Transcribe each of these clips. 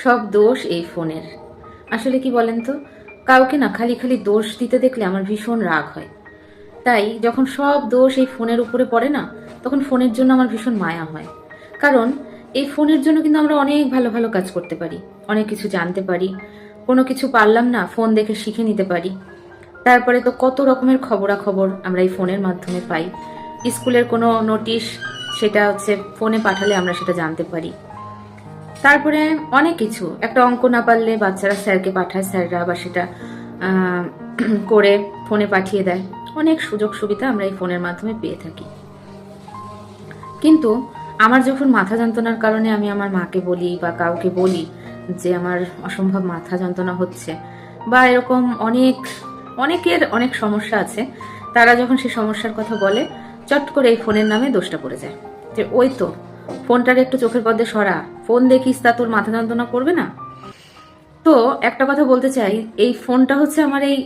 সব দোষ এই ফোনের। আসলে কি বলেন তো, কাউকে না খালি খালি দোষ দিতে দেখলে আমার ভীষণ রাগ হয়। তাই যখন সব দোষ এই ফোনের উপরে পড়ে না, তখন ফোনের জন্য আমার ভীষণ মায়া হয়। কারণ এই ফোনের জন্য কিন্তু আমরা অনেক ভালো ভালো কাজ করতে পারি, অনেক কিছু জানতে পারি। কোনো কিছু পারলাম না, ফোন দেখে শিখে নিতে পারি। তারপরে তো কত রকমের খবরাখবর আমরা এই ফোনের মাধ্যমে পাই। স্কুলের কোনো নোটিশ, সেটা হচ্ছে ফোনে পাঠালে আমরা সেটা জানতে পারি। তারপরে অনেক কিছু, একটা অঙ্ক না পারলে বাচ্চারা স্যারকে পাঠায়, স্যাররা আবার সেটা আহ, করে ফোনে পাঠিয়ে দেয়। অনেক সুযোগ সুবিধা আমরা এই ফোনের মাধ্যমে পেয়ে থাকি। কিন্তু আমার যখন মাথা যন্ত্রণার কারণে আমি আমার মাকে বলি বা কাউকে বলি যে আমার অসম্ভব মাথা যন্ত্রণা হচ্ছে, বা এরকম অনেকের অনেক সমস্যা আছে, তারা যখন সেই সমস্যার কথা বলে, চট করে এই ফোনের নামে দোষটা পড়ে যায় যে ওই তো ফোনটার একটু চোখের পর্দে সরা, ফোন দেখিস তা তোর মাথা যন্ত্রণা করবে না। তো একটা কথা বলতে চাই, এই ফোনটা হচ্ছে আমার এই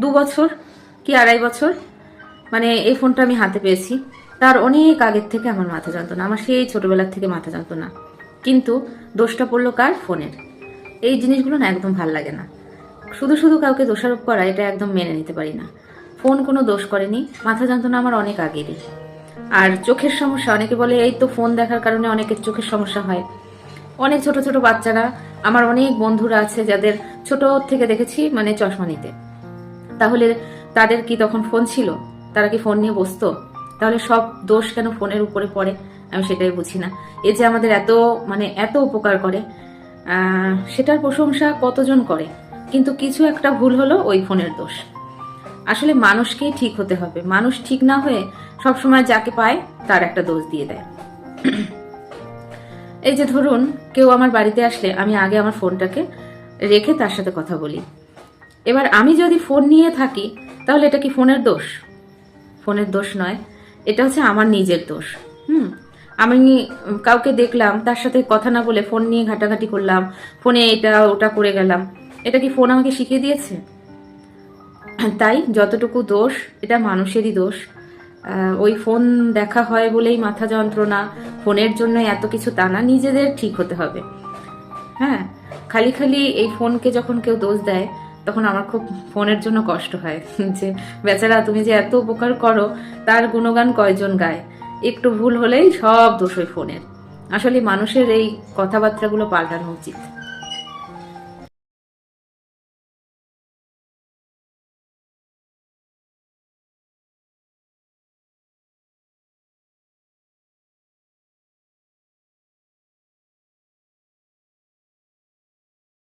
2 বছর কি 2.5 বছর, মানে এই ফোনটা আমি হাতে পেয়েছি তার অনেক আগের থেকে আমার মাথা যন্ত্রণা, আমার সেই ছোটবেলার থেকে মাথা যন্ত্রণা। কিন্তু দোষটা পড়লো কার? ফোনের। এই জিনিসগুলো না একদম ভাল লাগে না। শুধু শুধু কাউকে দোষারোপ করা, এটা একদম মেনে নিতে পারি না। ফোন কোনো দোষ করেনি, মাথা যন্ত্রণা আমার অনেক আগেরই। আর চোখের সমস্যা, অনেকে বলে এই তো ফোন দেখার কারণে অনেকের চোখের সমস্যা হয়। অনেক ছোট ছোট বাচ্চারা, আমার অনেক বন্ধুরা আছে যাদের ছোট থেকে দেখেছি মানে চশমা নিতে। তাহলে তাদের কি তখন ফোন ছিল? তারা কি ফোন নিয়ে বসতো? তাহলে সব দোষ কেন ফোনের উপরে পড়ে? আমি সেটাই বুঝি না। এ যে আমাদের এত এত উপকার করে, সেটার প্রশংসা কতজন করে, কিন্তু কিছু একটা ভুল হলো ওই ফোনের দোষ। আসলে মানুষকেই ঠিক হতে হবে, মানুষ ঠিক না হয়ে সবসময় যাকে পায় তার একটা দোষ দিয়ে দেয়। এই যে ধরুন, কেউ আমার বাড়িতে আসলে আমি আগে আমার ফোনটাকে রেখে তার সাথে কথা বলি। এবার আমি যদি ফোন নিয়ে থাকি, তাহলে এটা কি ফোনের দোষ? ফোনের দোষ নয়, এটা হচ্ছে আমার নিজের দোষ। আমি কাউকে দেখলাম, তার সাথে কথা না বলে ফোন নিয়ে ঘাটাঘাটি করলাম, ফোনে এটা ওটা করে গেলাম। এটা কি ফোন আমাকে শিখিয়ে দিয়েছে? তাই যতটুকু দোষ, এটা মানুষেরই দোষ। ওই ফোন দেখা হয় বলেই মাথা যন্ত্রণা, ফোনের জন্য এত কিছু, তা না, নিজেদের ঠিক হতে হবে। হ্যাঁ, খালি খালি এই ফোনকে যখন কেউ দোষ দেয়, তখন আমার খুব ফোনের জন্য কষ্ট হয় যে বেচারা, তুমি যে এত উপকার করো, তার গুণগান কয়জন গায়? একটু ভুল হলেই সব দোষ ওই ফোনের। আসলে মানুষের এই কথাবার্তাগুলো পাল্টানো উচিত।